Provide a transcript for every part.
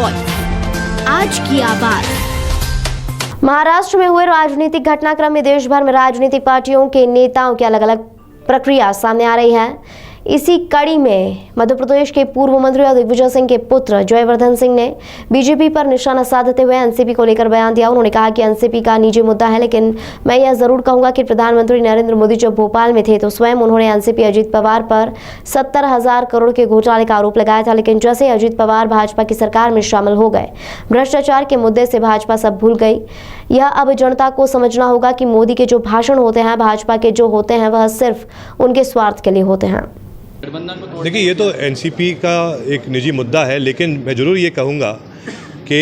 Voice, आज की आवाज। महाराष्ट्र में हुए राजनीतिक घटनाक्रम में देश भर में राजनीतिक पार्टियों के नेताओं की अलग अलग प्रक्रिया सामने आ रही है। इसी कड़ी में मध्य प्रदेश के पूर्व मंत्री और दिग्विजय सिंह के पुत्र जयवर्धन सिंह ने बीजेपी पर निशाना साधते हुए एनसीपी को लेकर बयान दिया। उन्होंने कहा कि एनसीपी का निजी मुद्दा है, लेकिन मैं यह जरूर कहूंगा कि प्रधानमंत्री नरेंद्र मोदी जब भोपाल में थे तो स्वयं उन्होंने एनसीपी अजीत पवार पर 70,000 करोड़ के घोटाले का आरोप लगाया था। लेकिन जैसे ही अजीत पवार भाजपा की सरकार में शामिल हो गए, भ्रष्टाचार के मुद्दे से भाजपा सब भूल गई। यह अब जनता को समझना होगा कि मोदी के जो भाषण होते हैं, भाजपा के जो होते हैं, वह सिर्फ उनके स्वार्थ के लिए होते हैं। देखिए, ये तो एनसीपी का एक निजी मुद्दा है, लेकिन मैं ज़रूर ये कहूँगा कि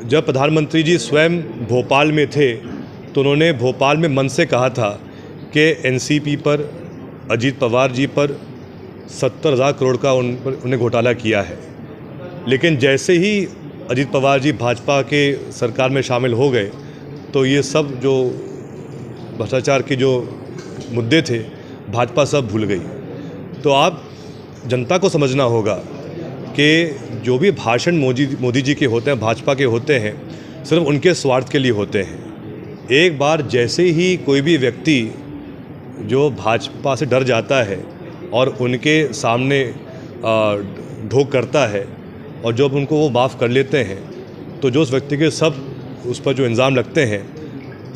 जब प्रधानमंत्री जी स्वयं भोपाल में थे तो उन्होंने भोपाल में मन से कहा था कि एनसीपी पर, अजीत पवार जी पर 70,000 करोड़ का उन्हें घोटाला किया है। लेकिन जैसे ही अजीत पवार जी भाजपा के सरकार में शामिल हो गए तो ये सब जो भ्रष्टाचार के जो मुद्दे थे भाजपा सब भूल गई। तो आप जनता को समझना होगा कि जो भी भाषण मोदी जी के होते हैं, भाजपा के होते हैं, सिर्फ उनके स्वार्थ के लिए होते हैं। एक बार जैसे ही कोई भी व्यक्ति जो भाजपा से डर जाता है और उनके सामने ढोक करता है और जब उनको वो माफ़ कर लेते हैं तो जो उस व्यक्ति के सब उस पर जो इल्ज़ाम लगते हैं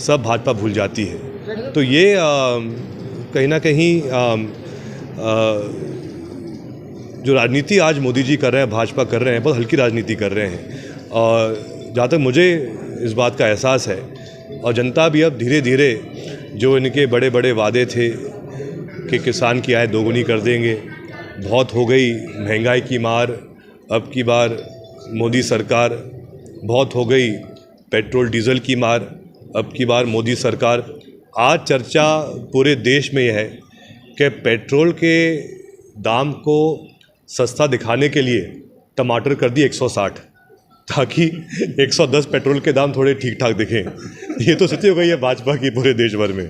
सब भाजपा भूल जाती है। तो ये कहीं ना कहीं जो राजनीति आज मोदी जी कर रहे हैं, भाजपा कर रहे हैं, बहुत हल्की राजनीति कर रहे हैं। और जहाँ तक मुझे इस बात का एहसास है, और जनता भी अब धीरे धीरे जो इनके बड़े बड़े वादे थे कि किसान की आय दोगुनी कर देंगे, बहुत हो गई महंगाई की मार, अब की बार मोदी सरकार, बहुत हो गई पेट्रोल डीजल की मार, अब की बार मोदी सरकार। आज चर्चा पूरे देश में यह है कि पेट्रोल के दाम को सस्ता दिखाने के लिए टमाटर कर दिए 160, ताकि 110 पेट्रोल के दाम थोड़े ठीक ठाक दिखें। ये तो स्थिति हो गई है भाजपा की पूरे देश भर में।